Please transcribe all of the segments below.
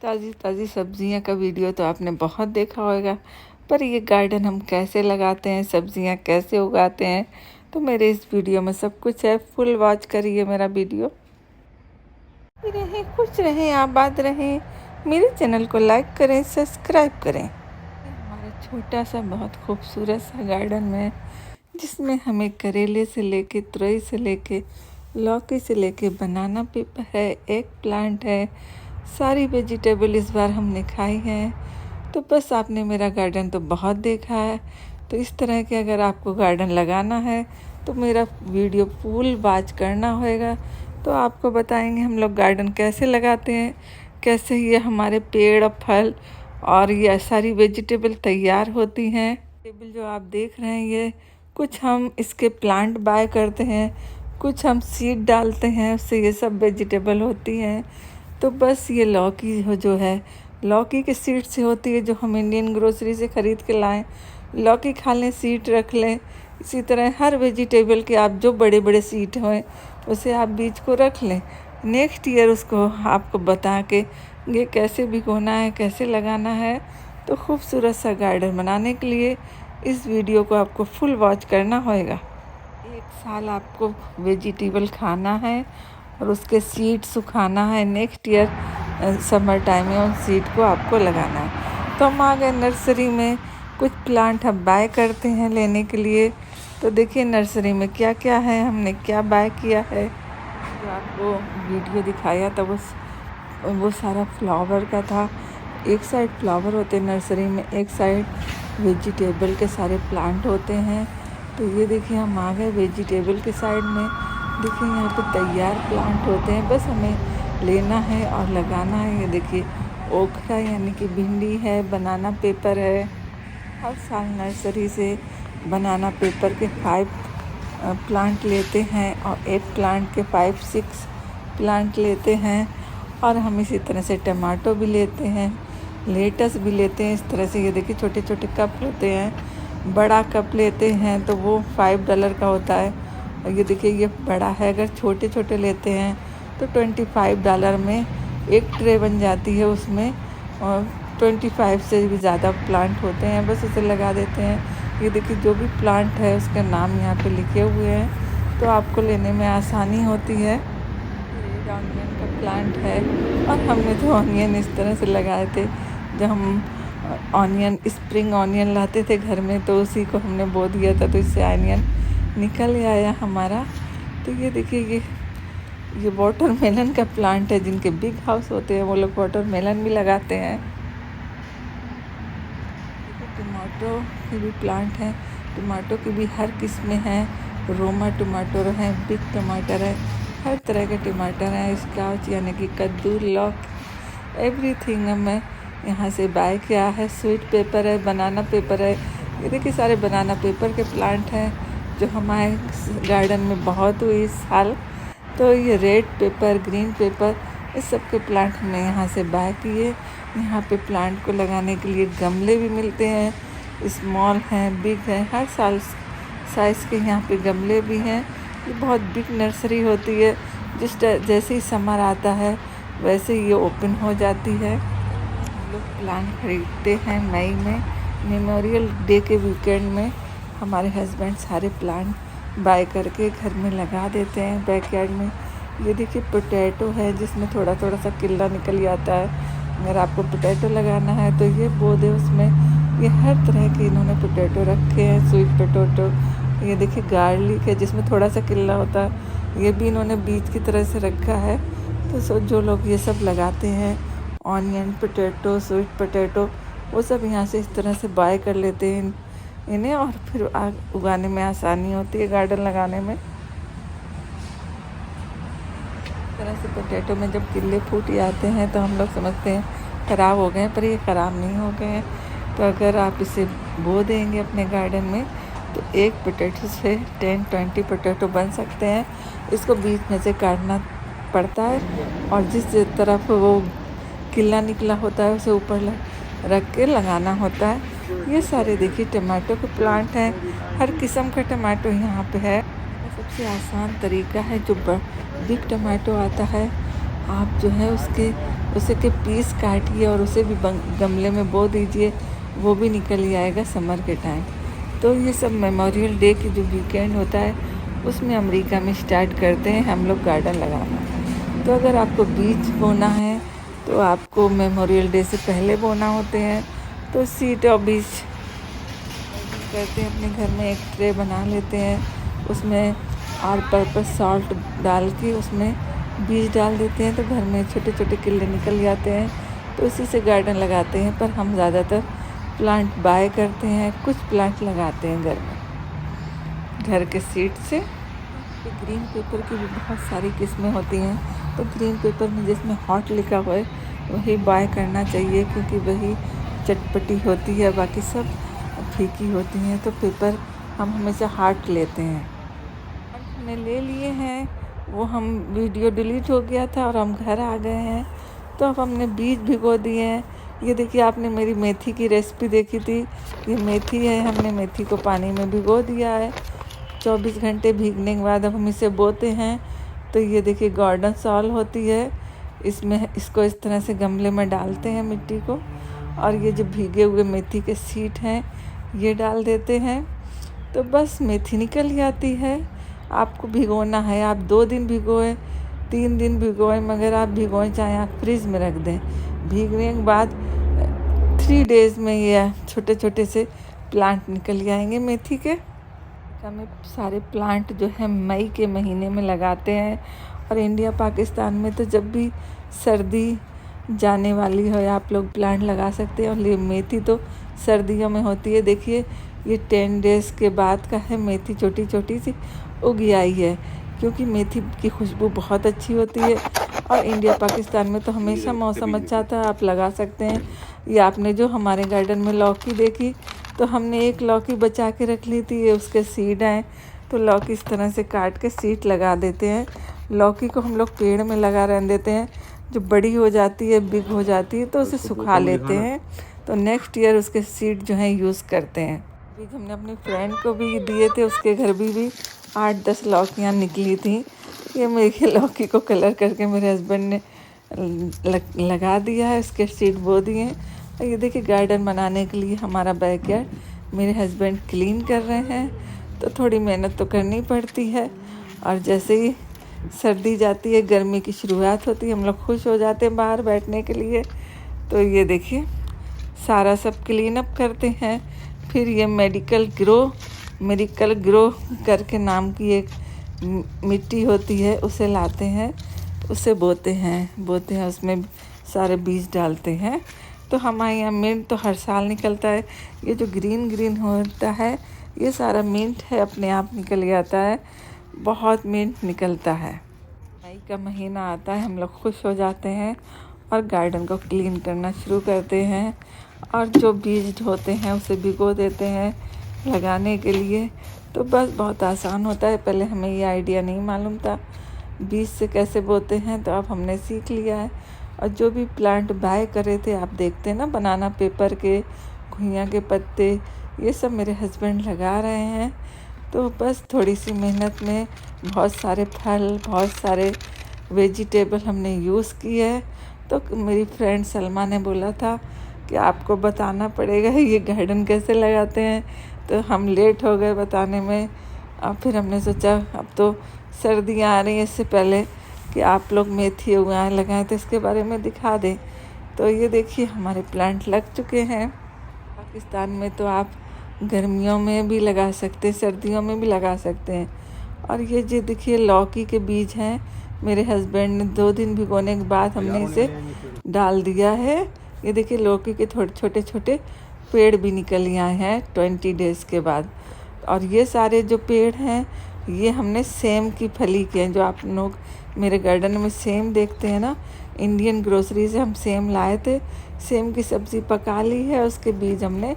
ताज़ी ताज़ी सब्जियां का वीडियो तो आपने बहुत देखा होगा, पर ये गार्डन हम कैसे लगाते हैं, सब्जियां कैसे उगाते हैं, तो मेरे इस वीडियो में सब कुछ है। फुल वॉच करिए मेरा वीडियो। रहें खुश रहें, आबाद रहें। मेरे चैनल को लाइक करें, सब्सक्राइब करें। हमारा छोटा सा बहुत खूबसूरत सा गार्डन में, जिसमें हमें करेले से लेके, तुरई से लेके, लौकी से लेके, बनाना पेपर है, एग प्लांट है, सारी वेजिटेबल इस बार हमने खाई हैं। तो बस आपने मेरा गार्डन तो बहुत देखा है, तो इस तरह के अगर आपको गार्डन लगाना है तो मेरा वीडियो फुल वॉच करना होगा। तो आपको बताएंगे हम लोग गार्डन कैसे लगाते हैं, कैसे ये हमारे पेड़ और फल और ये सारी वेजिटेबल तैयार होती हैं। टेबल जो आप देख रहे हैं, ये कुछ हम इसके प्लांट बाय करते हैं, कुछ हम सीड डालते हैं, उससे ये सब वेजिटेबल होती हैं। तो बस ये लौकी जो है, लौकी के सीड से होती है, जो हम इंडियन ग्रोसरी से ख़रीद के लाएं। लौकी खा लें, सीड रख लें। इसी तरह हर वेजिटेबल के आप जो बड़े बड़े सीड हों, उसे आप बीज को रख लें। नेक्स्ट ईयर उसको आपको बता के ये कैसे भिगोना है, कैसे लगाना है। तो खूबसूरत सा गार्डन बनाने के लिए इस वीडियो को आपको फुल वॉच करना होगा। एक साल आपको वेजिटेबल खाना है और उसके सीड सुखाना है। नेक्स्ट ईयर समर टाइम में उन सीड को आपको लगाना है। तो हम आ गए नर्सरी में, कुछ प्लांट हम बाय करते हैं लेने के लिए। तो देखिए नर्सरी में क्या क्या है, हमने क्या बाय किया है। जो आपको वीडियो दिखाया था वो सारा फ्लावर का था। एक साइड फ्लावर होते हैं नर्सरी में, एक साइड वेजिटेबल के सारे प्लांट होते हैं। तो ये देखिए हम आ गए वेजिटेबल के साइड में। देखिए यहाँ पे तैयार प्लांट होते हैं, बस हमें लेना है और लगाना है। ये देखिए ओखरा यानी कि भिंडी है, बनाना पेपर है। हर साल नर्सरी से बनाना पेपर के 5 प्लांट लेते हैं और एग प्लांट के 5-6 प्लांट लेते हैं। और हम इसी तरह से टमाटो भी लेते हैं, लेटस भी लेते हैं। इस तरह से ये देखिए छोटे छोटे कप होते हैं। बड़ा कप लेते हैं तो वो $5 का होता है। और ये देखिए ये बड़ा है। अगर छोटे छोटे लेते हैं तो $25 में एक ट्रे बन जाती है। उसमें और 25 से भी ज़्यादा प्लांट होते हैं। बस उसे लगा देते हैं। ये देखिए जो भी प्लांट है उसका नाम यहाँ पे लिखे हुए हैं, तो आपको लेने में आसानी होती है। रेड ऑनियन का प्लांट है और हमने तो ऑनियन इस तरह से लगाए थे। जब हम ऑनियन स्प्रिंग ऑनियन लाते थे घर में, तो उसी को हमने बो दिया था, तो इससे ऑनियन निकल आया हमारा। तो ये देखिए ये वाटरमेलन का प्लांट है। जिनके बिग हाउस होते हैं वो लोग वाटरमेलन भी लगाते हैं। टमाटो के भी प्लांट हैं। टमाटो की भी हर किस्में हैं। रोमा टमाटर है, बिग टमाटर है, हर तरह के टमाटर हैं। स्काउच यानी कि कद्दू, लौक, एवरीथिंग मैं यहाँ से बाय किया है। स्वीट पेपर है, बनाना पेपर है। ये देखिए सारे बनाना पेपर के प्लांट हैं जो हमारे गार्डन में बहुत हुई इस साल। तो ये रेड पेपर, ग्रीन पेपर, इस सब के प्लांट हमने यहाँ से बाय किए। यहाँ पे प्लांट को लगाने के लिए गमले भी मिलते हैं, स्मॉल हैं, बिग हैं, हर साल साइज़ के यहाँ पे गमले भी हैं। ये बहुत बिग नर्सरी होती है। जैसे ही समर आता है वैसे ही ये ओपन हो जाती है। हम लोग प्लांट खरीदते हैं मई में, मेमोरियल डे के वीकेंड में। हमारे हस्बैंड सारे प्लांट बाय करके घर में लगा देते हैं बैकयार्ड में। ये देखिए पोटैटो है, जिसमें थोड़ा थोड़ा सा किल्ला निकल जाता है। अगर आपको पोटैटो लगाना है तो ये बो दे उसमें। ये हर तरह के इन्होंने पोटैटो रखे हैं, स्वीट पोटैटो। ये देखिए गार्लिक है, जिसमें थोड़ा सा किल्ला होता है, ये भी इन्होंने बीज की तरह से रखा है। तो जो लोग ये सब लगाते हैं, ऑनियन, पोटैटो, स्वीट पोटैटो, वो सब यहाँ से इस तरह से बाय कर लेते हैं इन्हें, और फिर उगाने में आसानी होती है, गार्डन लगाने में। इस तरह से पोटैटो में जब किल्ले फूट जाते हैं तो हम लोग समझते हैं ख़राब हो गए, पर ये ख़राब नहीं हो गए हैं। तो अगर आप इसे बो देंगे अपने गार्डन में तो एक पोटैटो से 10-20 पोटैटो बन सकते हैं। इसको बीच में से काटना पड़ता है और जिस तरफ वो किल्ला निकला होता है उसे ऊपर रख के लगाना होता है। ये सारे देखिए टमाटो के प्लांट हैं, हर किस्म का टमाटो यहाँ पे है। सबसे आसान तरीका है, जो बिग टमाटो आता है, आप जो है उसके उसे के पीस काटिए और उसे भी गमले में बो दीजिए, वो भी निकल ही आएगा समर के टाइम। तो ये सब मेमोरियल डे की जो वीकेंड होता है उसमें अमेरिका में स्टार्ट करते हैं हम लोग गार्डन लगाना। तो अगर आपको बीज बोना है तो आपको मेमोरियल डे से पहले बोना होते हैं। तो सीड और बीज करते हैं, अपने घर में एक ट्रे बना लेते हैं, उसमें ऑल पर्पस सॉल्ट डाल के उसमें बीज डाल देते हैं, तो घर में छोटे छोटे किले निकल जाते हैं। तो उसी से गार्डन लगाते हैं, पर हम ज़्यादातर प्लांट बाय करते हैं, कुछ प्लांट लगाते हैं घर में घर के सीड से। ग्रीन पेपर की भी बहुत सारी किस्में होती हैं, तो ग्रीन पेपर में जिसमें हॉट लिखा हुआ है वही बाय करना चाहिए, क्योंकि वही चटपटी होती है, बाकी सब फीकी होती हैं। तो पेपर हम हमेशा हॉट लेते हैं। हमने ले लिए हैं, वो हम वीडियो डिलीट हो गया था और हम घर आ गए हैं। तो अब हमने बीज भिगो दिए हैं। ये देखिए, आपने मेरी मेथी की रेसिपी देखी थी, ये मेथी है, हमने मेथी को पानी में भिगो दिया है। 24 घंटे भीगने के बाद अब हम इसे बोते हैं। तो ये देखिए गार्डन सॉल होती है, इसमें इसको इस तरह से गमले में डालते हैं मिट्टी को, और ये जो भीगे हुए मेथी के सीड हैं ये डाल देते हैं। तो बस मेथी निकल जाती है। आपको भिगोना है, आप 2 दिन भिगोएं, 3 दिन भिगोएं, मगर आप भिगोएं चाहे आप फ्रिज में रख दें, भीगने के बाद 3 डेज़ में ये छोटे छोटे से प्लांट निकल जाएंगे मेथी के। हमें सारे प्लांट जो है मई के महीने में लगाते हैं, और इंडिया पाकिस्तान में तो जब भी सर्दी जाने वाली हो आप लोग प्लांट लगा सकते हैं। और ये मेथी तो सर्दियों में होती है। देखिए ये 10 डेज़ के बाद का है, मेथी छोटी छोटी सी उग आई है, क्योंकि मेथी की खुशबू बहुत अच्छी होती है। और इंडिया पाकिस्तान में तो हमेशा मौसम अच्छा था, आप लगा सकते हैं। ये आपने जो हमारे गार्डन में लौकी देखी, तो हमने एक लौकी बचा के रख ली थी, ये उसके सीड हैं। तो लौकी इस तरह से काट के सीड लगा देते हैं। लौकी को हम लोग पेड़ में लगा रहने देते हैं, जो बड़ी हो जाती है, बिग हो जाती है, तो उसे सुखा लेते हैं। तो नेक्स्ट ईयर उसके सीड जो हैं यूज़ करते हैं। अभी हमने अपनी फ्रेंड को भी दिए थे, उसके घर भी 8-10 लौकियाँ निकली थी। ये मेरे लौकी को कलर करके मेरे हस्बैंड ने लगा दिया है, उसके सीड बो दिए हैं। और ये देखिए गार्डन बनाने के लिए हमारा बैकयार्ड मेरे हस्बैंड क्लीन कर रहे हैं। तो थोड़ी मेहनत तो करनी पड़ती है, और जैसे ही सर्दी जाती है, गर्मी की शुरुआत होती है, हम लोग खुश हो जाते हैं बाहर बैठने के लिए। तो ये देखिए सारा सब क्लीन अप करते हैं। फिर ये मेडिकल ग्रो करके नाम की एक मिट्टी होती है, उसे लाते हैं, उसे बोते हैं, उसमें सारे बीज डालते हैं। तो हमारे यहाँ मिंट तो हर साल निकलता है। ये जो ग्रीन ग्रीन होता है ये सारा मिंट है, अपने आप निकल जाता है, बहुत मिंट निकलता है। मई का महीना आता है, हम लोग खुश हो जाते हैं और गार्डन को क्लीन करना शुरू करते हैं, और जो बीज होते हैं उसे भिगो देते हैं लगाने के लिए। तो बस बहुत आसान होता है, पहले हमें ये आइडिया नहीं मालूम था बीज से कैसे बोते हैं, तो अब हमने सीख लिया है। और जो भी प्लांट बाय करे थे आप देखते हैं ना, बनाना पेपर के, घुइयाँ के पत्ते, ये सब मेरे हस्बैंड लगा रहे हैं। तो बस थोड़ी सी मेहनत में बहुत सारे फल, बहुत सारे वेजिटेबल हमने यूज़ किए है। तो मेरी फ्रेंड सलमा ने बोला था कि आपको बताना पड़ेगा ये गार्डन कैसे लगाते हैं। तो हम लेट हो गए बताने में, और फिर हमने सोचा अब तो सर्दियाँ आ रही हैं, इससे पहले कि आप लोग मेथी लगाएं तो इसके बारे में दिखा दें। तो ये देखिए हमारे प्लांट लग चुके हैं। पाकिस्तान में तो आप गर्मियों में भी लगा सकते हैं, सर्दियों में भी लगा सकते हैं। और ये जो देखिए लौकी के बीज हैं, मेरे हस्बैंड ने 2 दिन भिगोने के बाद हमने इसे डाल दिया है। ये देखिए लौकी के थोड़े छोटे छोटे पेड़ भी निकल आए हैं 20 डेज़ के बाद। और ये सारे जो पेड़ हैं ये हमने सेम की फली के हैं, जो आप लोग मेरे गार्डन में सेम देखते हैं ना, इंडियन ग्रोसरी से हम सेम लाए थे। सेम की सब्ज़ी पका ली है, उसके बीज हमने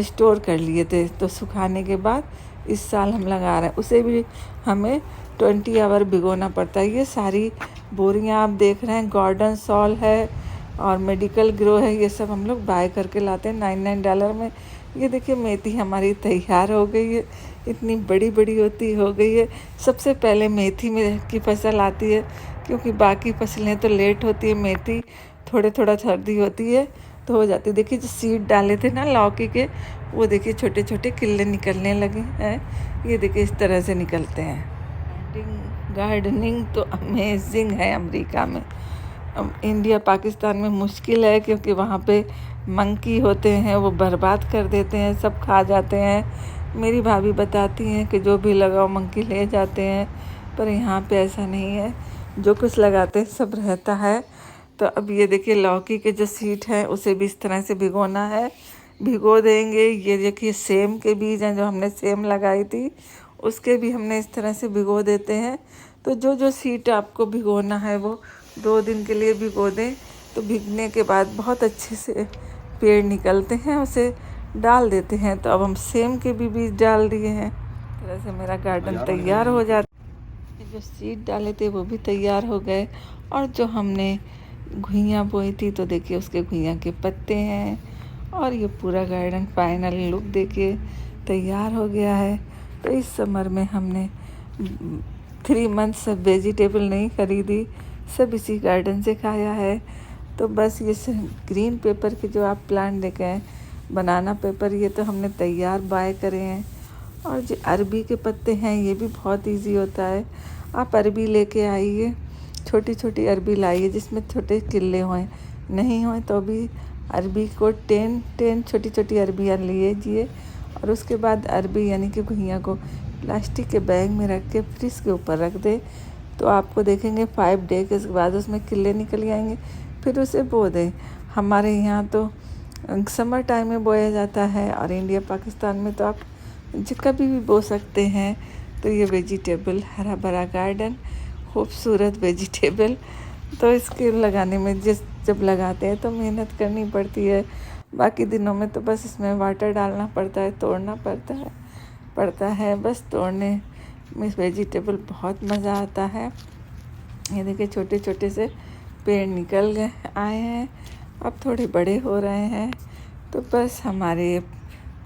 स्टोर कर लिए थे। तो सुखाने के बाद इस साल हम लगा रहे हैं, उसे भी हमें 20 आवर भिगोना पड़ता है। ये सारी बोरियां आप देख रहे हैं, गार्डन सॉल है और मेडिकल ग्रो है, ये सब हम लोग बाय करके लाते हैं $99 में। ये देखिए मेथी हमारी तैयार हो गई है, इतनी बड़ी बड़ी हो गई है। सबसे पहले मेथी में की फसल आती है, क्योंकि बाकी फसलें तो लेट होती है, मेथी थोड़ा सर्दी होती है तो हो जाती है। देखिए जो सीड डाले थे ना लौकी के, वो देखिए छोटे छोटे किल्ले निकलने लगे हैं। ये देखिए इस तरह से निकलते हैं। गार्डनिंग तो अमेजिंग है अमेरिका में। इंडिया पाकिस्तान में मुश्किल है, क्योंकि वहाँ पे मंकी होते हैं, वो बर्बाद कर देते हैं, सब खा जाते हैं। मेरी भाभी बताती हैं कि जो भी लगाओ मंकी ले जाते हैं, पर यहाँ पे ऐसा नहीं है, जो कुछ लगाते हैं सब रहता है। तो अब ये देखिए लौकी के जो सीड है उसे भी इस तरह से भिगोना है, भिगो देंगे। ये देखिए सेम के बीज हैं, जो हमने सेम लगाई थी उसके भी हमने इस तरह से भिगो देते हैं। तो जो जो सीड आपको भिगोना है वो 2 दिन के लिए भिगो दें, तो भीगने के बाद बहुत अच्छे से पेड़ निकलते हैं, उसे डाल देते हैं। तो अब हम सेम के भी बीज डाल दिए हैं। इस तरह से मेरा गार्डन तैयार हो जाता है। जो सीड डाले थे वो भी तैयार हो गए, और जो हमने घुइयाँ बोई थी तो देखिए उसके घुइयाँ के पत्ते हैं, और ये पूरा गार्डन फाइनल लुक देखिए तैयार हो गया है। तो इस समर में हमने 3 मंथ सब वेजिटेबल नहीं खरीदी, सब इसी गार्डन से खाया है। तो बस ये ग्रीन पेपर के जो आप प्लांट देखे हैं, बनाना पेपर, ये तो हमने तैयार बाय करे हैं। और जो अरबी के पत्ते हैं ये भी बहुत इजी होता है। आप अरबी लेके आइए, छोटी छोटी अरबी लाइए जिसमें छोटे किल्ले हों, नहीं हों तो भी अरबी को 10 छोटी छोटी अरबियाँ लीजिए, और उसके बाद अरबी यानी कि घुइयाँ को प्लास्टिक के बैग में रख के फ्रिज के ऊपर रख दे। तो आपको देखेंगे 5 डे के बाद उसमें किल्ले निकल आएंगे, फिर उसे बो दें। हमारे यहाँ तो समर टाइम में बोया जाता है, और इंडिया पाकिस्तान में तो आप कभी भी बो सकते हैं। तो ये वेजिटेबल, हरा भरा गार्डन, खूबसूरत वेजिटेबल, तो इसके लगाने में जब लगाते हैं तो मेहनत करनी पड़ती है। बाकी दिनों में तो बस इसमें वाटर डालना पड़ता है, तोड़ना पड़ता है। बस तोड़ने में वेजिटेबल बहुत मज़ा आता है। ये देखिए छोटे छोटे से पेड़ निकल आए हैं, अब थोड़े बड़े हो रहे हैं। तो बस हमारे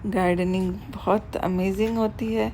गार्डनिंग बहुत अमेजिंग होती है।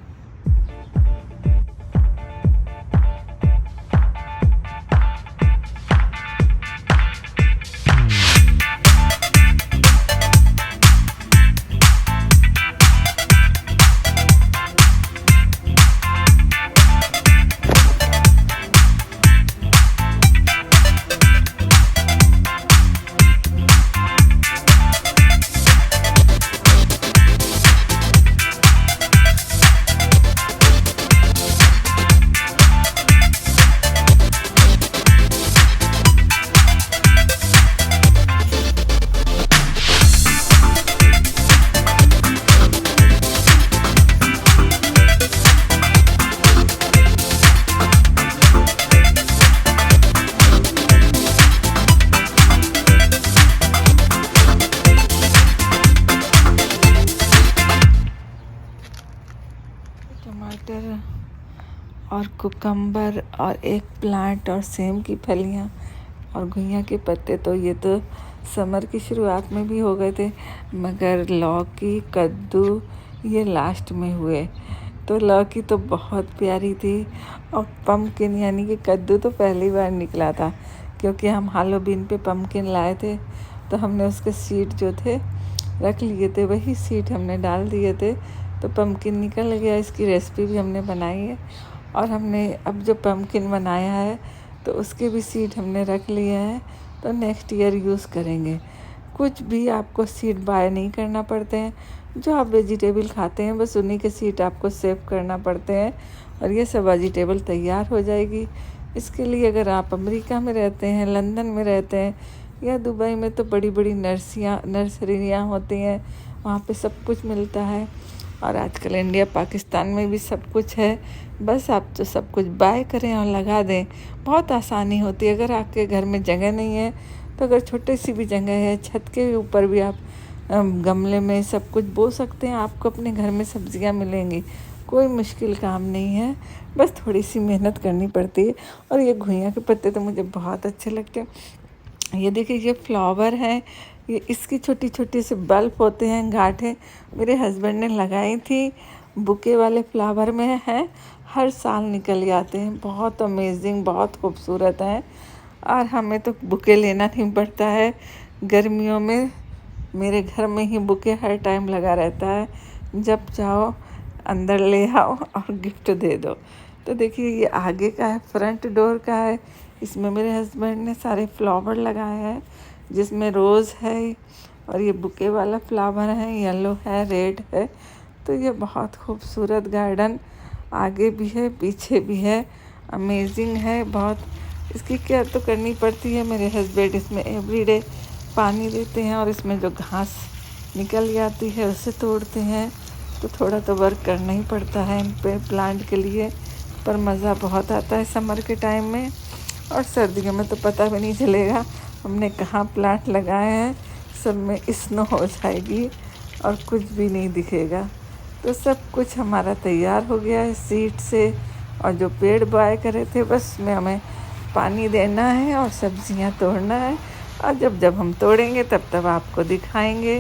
टमाटर और कुकम्बर और एक प्लांट और सेम की फलियाँ और घुइयाँ के पत्ते, तो ये तो समर की शुरुआत में भी हो गए थे, मगर लौकी कद्दू ये लास्ट में हुए। तो लौकी तो बहुत प्यारी थी, और पम्पकिन यानी कि कद्दू तो पहली बार निकला था, क्योंकि हम हैलोवीन पे पम्पकिन लाए थे, तो हमने उसके सीड जो थे रख लिए थे, वही सीड हमने डाल दिए थे, तो पम्पकिन निकल गया। इसकी रेसिपी भी हमने बनाई है, और हमने अब जो पम्पकिन बनाया है तो उसके भी सीड हमने रख लिए हैं, तो नेक्स्ट ईयर यूज़ करेंगे। कुछ भी आपको सीड बाय नहीं करना पड़ते हैं, जो आप वेजिटेबल खाते हैं बस उन्हीं के सीड आपको सेव करना पड़ते हैं, और ये सब वेजिटेबल तैयार हो जाएगी। इसके लिए अगर आप अमेरिका में रहते हैं, लंदन में रहते हैं या दुबई में, तो बड़ी बड़ी नर्सरियाँ होती हैं, वहाँ पे सब कुछ मिलता है। और आजकल इंडिया पाकिस्तान में भी सब कुछ है, बस आप तो सब कुछ बाय करें और लगा दें, बहुत आसानी होती है। अगर आपके घर में जगह नहीं है तो अगर छोटी सी भी जगह है, छत के ऊपर भी आप गमले में सब कुछ बो सकते हैं, आपको अपने घर में सब्जियां मिलेंगी। कोई मुश्किल काम नहीं है, बस थोड़ी सी मेहनत करनी पड़ती है। और ये घुइयाँ के पत्ते तो मुझे बहुत अच्छे लगते हैं। ये देखिए ये फ्लावर है, ये इसकी छोटी छोटी से बल्ब होते हैं, गांठें मेरे हस्बैंड ने लगाई थी, बुके वाले फ्लावर में है, हर साल निकल जाते हैं, बहुत अमेजिंग, बहुत खूबसूरत हैं। और हमें तो बुके लेना नहीं पड़ता है। गर्मियों में मेरे घर में ही बुके हर टाइम लगा रहता है, जब चाहो अंदर ले आओ और गिफ्ट दे दो। तो देखिए ये आगे का है, फ्रंट डोर का है। इसमें मेरे हस्बैंड ने सारे फ्लावर लगाए हैं, जिसमें रोज़ है और ये बुके वाला फ्लावर है, येलो है, रेड है। तो ये बहुत खूबसूरत गार्डन आगे भी है पीछे भी है, अमेजिंग है बहुत। इसकी केयर तो करनी पड़ती है। मेरे हस्बैंड इसमें एवरीडे पानी देते हैं और इसमें जो घास निकल जाती है उसे तोड़ते हैं। तो थोड़ा तो वर्क करना ही पड़ता है इन पे प्लांट के लिए, पर मज़ा बहुत आता है समर के टाइम में। और सर्दियों में तो पता भी नहीं चलेगा हमने कहाँ प्लांट लगाए हैं, सब में स्नो हो जाएगी और कुछ भी नहीं दिखेगा। तो सब कुछ हमारा तैयार हो गया है सीड से, और जो पेड़ बोए करे थे बस उसमें हमें पानी देना है और सब्जियां तोड़ना है। और जब जब हम तोड़ेंगे तब तब आपको दिखाएंगे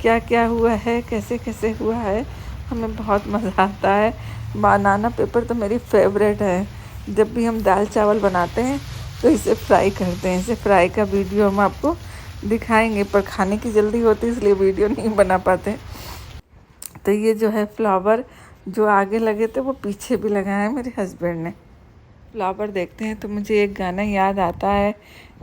क्या क्या हुआ है, कैसे कैसे हुआ है। हमें बहुत मज़ा आता है। बनाना पेपर तो मेरी फेवरेट है। जब भी हम दाल चावल बनाते हैं तो इसे फ्राई करते हैं। इसे फ्राई का वीडियो हम आपको दिखाएंगे, पर खाने की जल्दी होती है इसलिए वीडियो नहीं बना पाते। तो ये जो है फ्लावर जो आगे लगे थे वो पीछे भी लगाए हैं मेरे हस्बैंड ने। फ्लावर देखते हैं तो मुझे एक गाना याद आता है,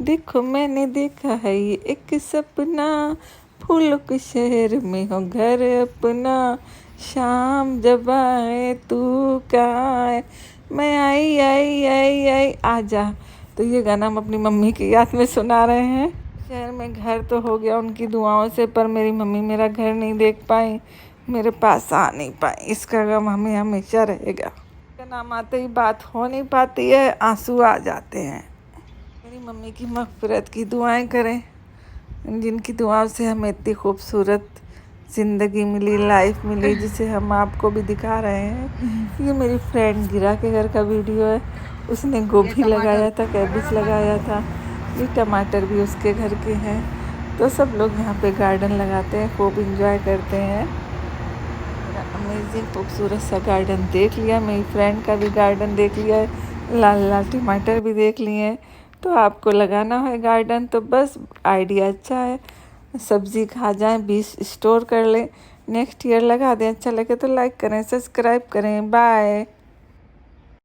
देखो मैंने देखा है ये एक सपना, फूलों के शहर में हो घर अपना, शाम जब आए तू कहाँ है, मैं आई आई आई आई आजा। तो ये गाना हम अपनी मम्मी की याद में सुना रहे हैं। शहर में घर तो हो गया उनकी दुआओं से, पर मेरी मम्मी मेरा घर नहीं देख पाई, मेरे पास आ नहीं पाई। इसका गम हमें हमेशा रहेगा। का नाम आते ही बात हो नहीं पाती है, आंसू आ जाते हैं। मेरी मम्मी की मग़फ़िरत की दुआएं करें, जिनकी दुआओं से हमें इतनी खूबसूरत ज़िंदगी मिली, लाइफ मिली, जिसे हम आपको भी दिखा रहे हैं। ये मेरी फ्रेंड गिरा के घर का वीडियो है। उसने गोभी लगाया था, कैबेज लगाया था। ये टमाटर भी उसके घर के हैं। तो सब लोग यहाँ पे गार्डन लगाते हैं, खूब इंजॉय करते हैं। अमेजिंग खूबसूरत सा गार्डन देख लिया, मेरी फ्रेंड का भी गार्डन देख लिया है, लाल लाल टमाटर भी देख लिए हैं। तो आपको लगाना है गार्डन तो बस आइडिया अच्छा है, सब्ज़ी खा जाएं, बीज स्टोर कर लें, नेक्स्ट ईयर लगा दें। अच्छा लगे तो लाइक करें, सब्सक्राइब करें। बाय।